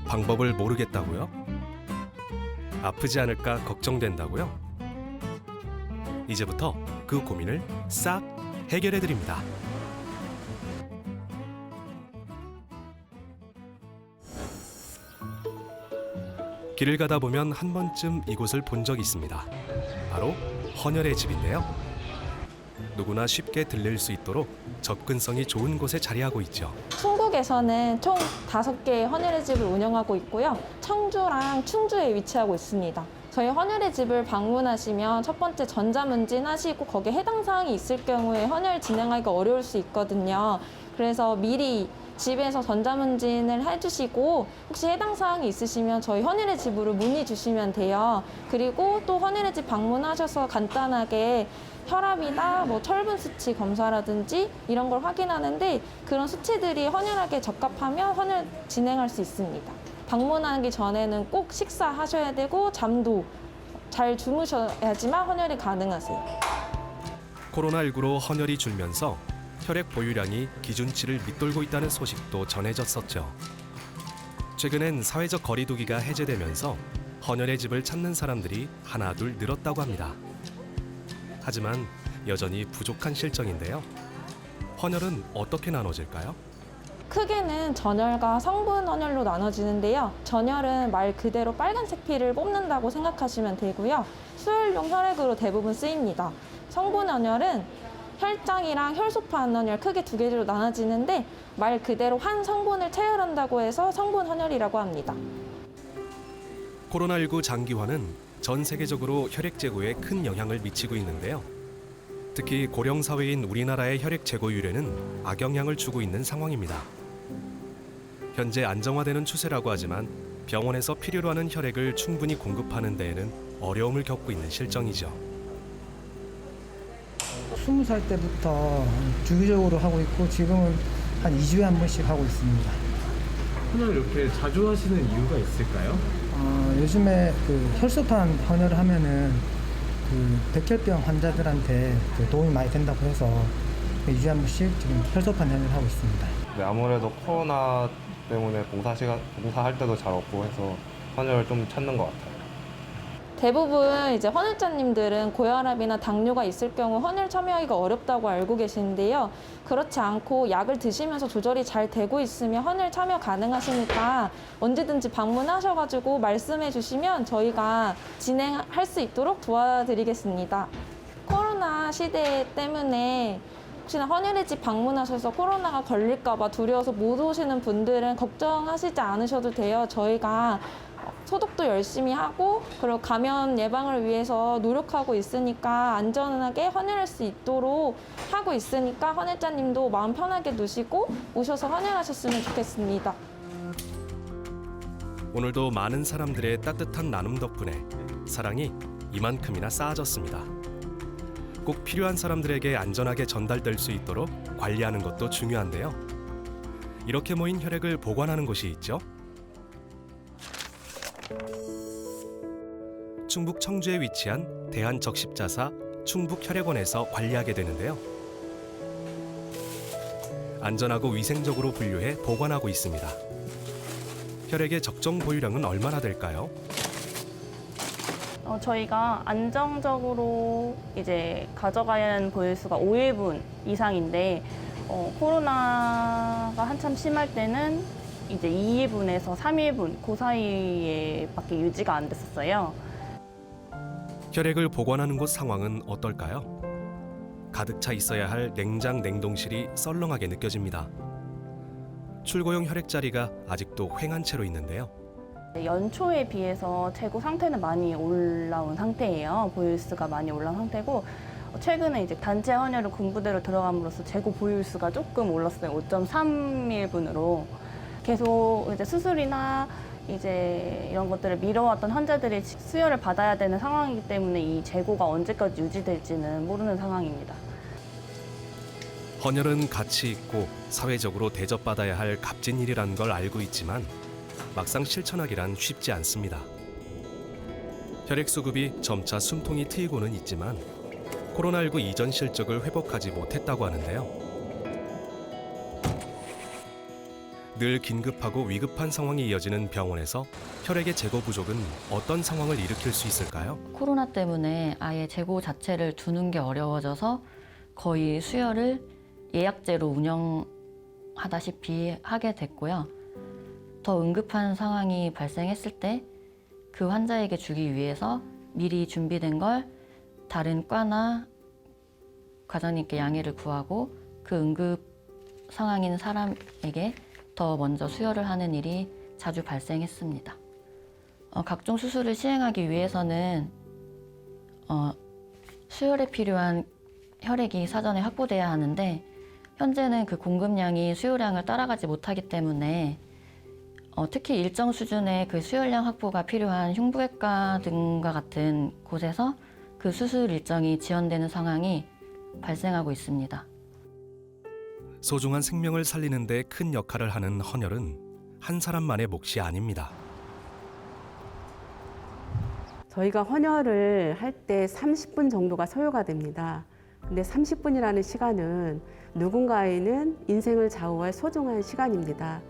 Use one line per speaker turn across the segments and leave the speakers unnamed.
방법을 모르겠다고요? 아프지 않을까 걱정된다고요? 이제부터 그 고민을 싹 해결해 드립니다. 길을 가다 보면 한 번쯤 이곳을 본 적이 있습니다. 바로 헌혈의 집인데요. 누구나 쉽게 들릴 수 있도록 접근성이 좋은 곳에 자리하고 있죠.
충북에서는 총 5개의 헌혈의 집을 운영하고 있고요. 청주랑 충주에 위치하고 있습니다. 저희 헌혈의 집을 방문하시면 첫 번째 전자문진 하시고 거기에 해당 사항이 있을 경우에 헌혈 진행하기가 어려울 수 있거든요. 그래서 미리 집에서 전자문진을 해주시고 혹시 해당 사항이 있으시면 저희 헌혈의 집으로 문의 주시면 돼요. 그리고 또 헌혈의 집 방문하셔서 간단하게 혈압이나 뭐 철분 수치 검사라든지 이런 걸 확인하는데 그런 수치들이 헌혈하기에 적합하면 헌혈 진행할 수 있습니다. 방문하기 전에는 꼭 식사하셔야 되고 잠도 잘 주무셔야지만 헌혈이 가능하세요.
코로나19로 헌혈이 줄면서 혈액 보유량이 기준치를 밑돌고 있다는 소식도 전해졌었죠. 최근엔 사회적 거리두기가 해제되면서 헌혈의 집을 찾는 사람들이 하나둘 늘었다고 합니다. 하지만 여전히 부족한 실정인데요. 헌혈은 어떻게 나눠질까요?
크게는 전혈과 성분 헌혈로 나눠지는데요. 전혈은 말 그대로 빨간색 피를 뽑는다고 생각하시면 되고요. 수혈용 혈액으로 대부분 쓰입니다. 성분 헌혈은 혈장이랑 혈소판 헌혈 크게 2개로 나눠지는데 말 그대로 한 성분을 채혈한다고 해서 성분 헌혈이라고 합니다.
코로나19 장기화는 전 세계적으로 혈액 재고에 큰 영향을 미치고 있는데요. 특히 고령 사회인 우리나라의 혈액 재고율에는 악영향을 주고 있는 상황입니다. 현재 안정화되는 추세라고 하지만 병원에서 필요로 하는 혈액을 충분히 공급하는 데에는 어려움을 겪고 있는 실정이죠.
20살 때부터 주기적으로 하고 있고 지금은 한 2주에 한 번씩 하고 있습니다.
헌혈 이렇게 자주 하시는 이유가 있을까요?
요즘에 그 혈소판 헌혈을 하면은 그 백혈병 환자들한테 그 도움이 많이 된다고 해서 2주에 한 번씩 지금 혈소판 헌혈을 하고 있습니다.
네, 아무래도 코로나 때문에 봉사할 때도 잘 없고 해서 헌혈을 좀 찾는 것 같아요.
대부분 이제 헌혈자님들은 고혈압이나 당뇨가 있을 경우 헌혈 참여하기가 어렵다고 알고 계시는데요. 그렇지 않고 약을 드시면서 조절이 잘 되고 있으면 헌혈 참여 가능하시니까 언제든지 방문하셔가지고 말씀해 주시면 저희가 진행할 수 있도록 도와드리겠습니다. 코로나 시대 때문에 혹시나 헌혈의 집 방문하셔서 코로나가 걸릴까 봐 두려워서 못 오시는 분들은 걱정하시지 않으셔도 돼요. 저희가 소독도 열심히 하고 그리고 감염 예방을 위해서 노력하고 있으니까 안전하게 헌혈할 수 있도록 하고 있으니까 헌혈자님도 마음 편하게 두시고 오셔서 헌혈하셨으면 좋겠습니다.
오늘도 많은 사람들의 따뜻한 나눔 덕분에 사랑이 이만큼이나 쌓아졌습니다. 꼭 필요한 사람들에게 안전하게 전달될 수 있도록 관리하는 것도 중요한데요. 이렇게 모인 혈액을 보관하는 곳이 있죠. 충북 청주에 위치한 대한적십자사 충북혈액원에서 관리하게 되는데요. 안전하고 위생적으로 분류해 보관하고 있습니다. 혈액의 적정 보유량은 얼마나 될까요?
저희가 안정적으로 이제 가져가야 하는 보유수가 5일분 이상인데 코로나가 한참 심할 때는 이제 2일분에서 3일분 그 사이에밖에 유지가 안 됐었어요.
혈액을 보관하는 곳 상황은 어떨까요? 가득 차 있어야 할 냉장 냉동실이 썰렁하게 느껴집니다. 출고용 혈액 자리가 아직도 휑한 채로 있는데요.
연초에 비해서 재고 상태는 많이 올라온 상태예요. 보유수가 많이 올라온 상태고 최근에 이제 단체 헌혈을 군부대로 들어감으로써 재고 보유수가 조금 올랐어요. 5.3일분으로 계속 이제 수술이나 이제 이런 것들을 미뤄왔던 환자들이 수혈을 받아야 되는 상황이기 때문에 이 재고가 언제까지 유지될지는 모르는 상황입니다.
헌혈은 가치 있고 사회적으로 대접받아야 할 값진 일이라는 걸 알고 있지만 막상 실천하기란 쉽지 않습니다. 혈액 수급이 점차 숨통이 트이고는 있지만 코로나19 이전 실적을 회복하지 못했다고 하는데요. 늘 긴급하고 위급한 상황이 이어지는 병원에서 혈액의 재고 부족은 어떤 상황을 일으킬 수 있을까요?
코로나 때문에 아예 재고 자체를 두는 게 어려워져서 거의 수혈을 예약제로 운영하다시피 하게 됐고요. 더 응급한 상황이 발생했을 때 그 환자에게 주기 위해서 미리 준비된 걸 다른 과나 과장님께 양해를 구하고 그 응급 상황인 사람에게 더 먼저 수혈을 하는 일이 자주 발생했습니다. 각종 수술을 시행하기 위해서는 수혈에 필요한 혈액이 사전에 확보돼야 하는데 현재는 그 공급량이 수요량을 따라가지 못하기 때문에 특히 일정 수준의 그 수혈량 확보가 필요한 흉부외과 등과 같은 곳에서 그 수술 일정이 지연되는 상황이 발생하고 있습니다.
소중한 생명을 살리는 데 큰 역할을 하는 헌혈은 한 사람만의 몫이 아닙니다.
저희가 헌혈을 할 때 30분 정도가 소요가 됩니다. 근데 30분이라는 시간은 누군가에는 인생을 좌우할 소중한 시간입니다.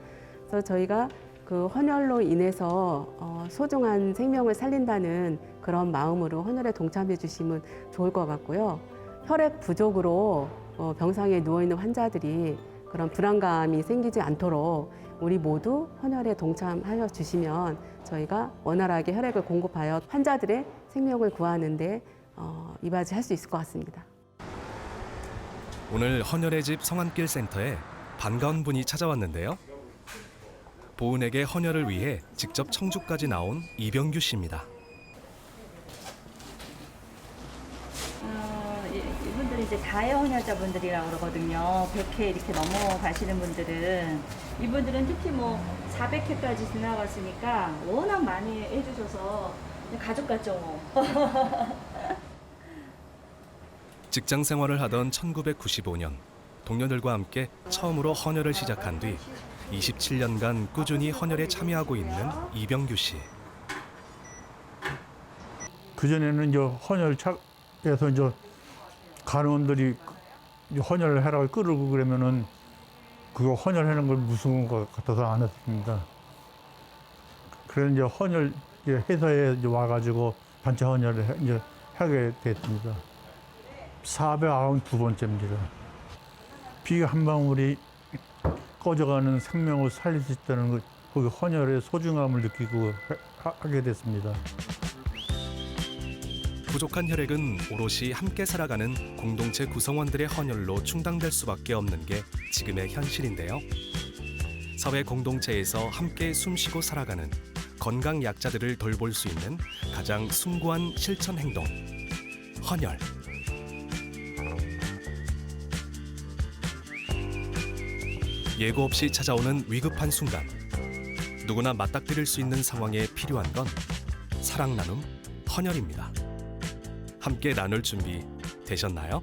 그래서 저희가 그 헌혈로 인해서 소중한 생명을 살린다는 그런 마음으로 헌혈에 동참해 주시면 좋을 것 같고요. 혈액 부족으로 병상에 누워있는 환자들이 그런 불안감이 생기지 않도록 우리 모두 헌혈에 동참하여 주시면 저희가 원활하게 혈액을 공급하여 환자들의 생명을 구하는 데 이바지할 수 있을 것 같습니다.
오늘 헌혈의 집 성안길 센터에 반가운 분이 찾아왔는데요. 보은에게 헌혈을 위해 직접 청주까지 나온 이병규 씨입니다.
이분들은 이제 자해 헌혈자분들이라고 그러거든요. 100회 이렇게 넘어가시는 분들은 이분들은 특히 뭐 400회까지 지나갔으니까 워낙 많이 해주셔서 가족 같죠 뭐.
직장 생활을 하던 1995년 동료들과 함께 처음으로 헌혈을 시작한 뒤 27년간 꾸준히 헌혈에 참여하고 있는 이병규 씨.
그전에는 이제 헌혈차에서 이제 간호원들이 헌혈을 하라고 끌고 그러면은 그거 헌혈하는 걸 무서운 것 같아서 안 했습니다. 그래서 이제 헌혈 회사에 이제 와가지고 단체 헌혈을 이제 하게 됐습니다. 492번째입니다. 피 한 방울이 꺼져가는 생명을 살릴 수 있다는 걸 거기 헌혈의 소중함을 느끼고 하게 됐습니다.
부족한 혈액은 오롯이 함께 살아가는 공동체 구성원들의 헌혈로 충당될 수밖에 없는 게 지금의 현실인데요. 사회 공동체에서 함께 숨쉬고 살아가는 건강 약자들을 돌볼 수 있는 가장 숭고한 실천 행동, 헌혈. 예고 없이 찾아오는 위급한 순간, 누구나 맞닥뜨릴 수 있는 상황에 필요한 건 사랑 나눔, 헌혈입니다. 함께 나눌 준비 되셨나요?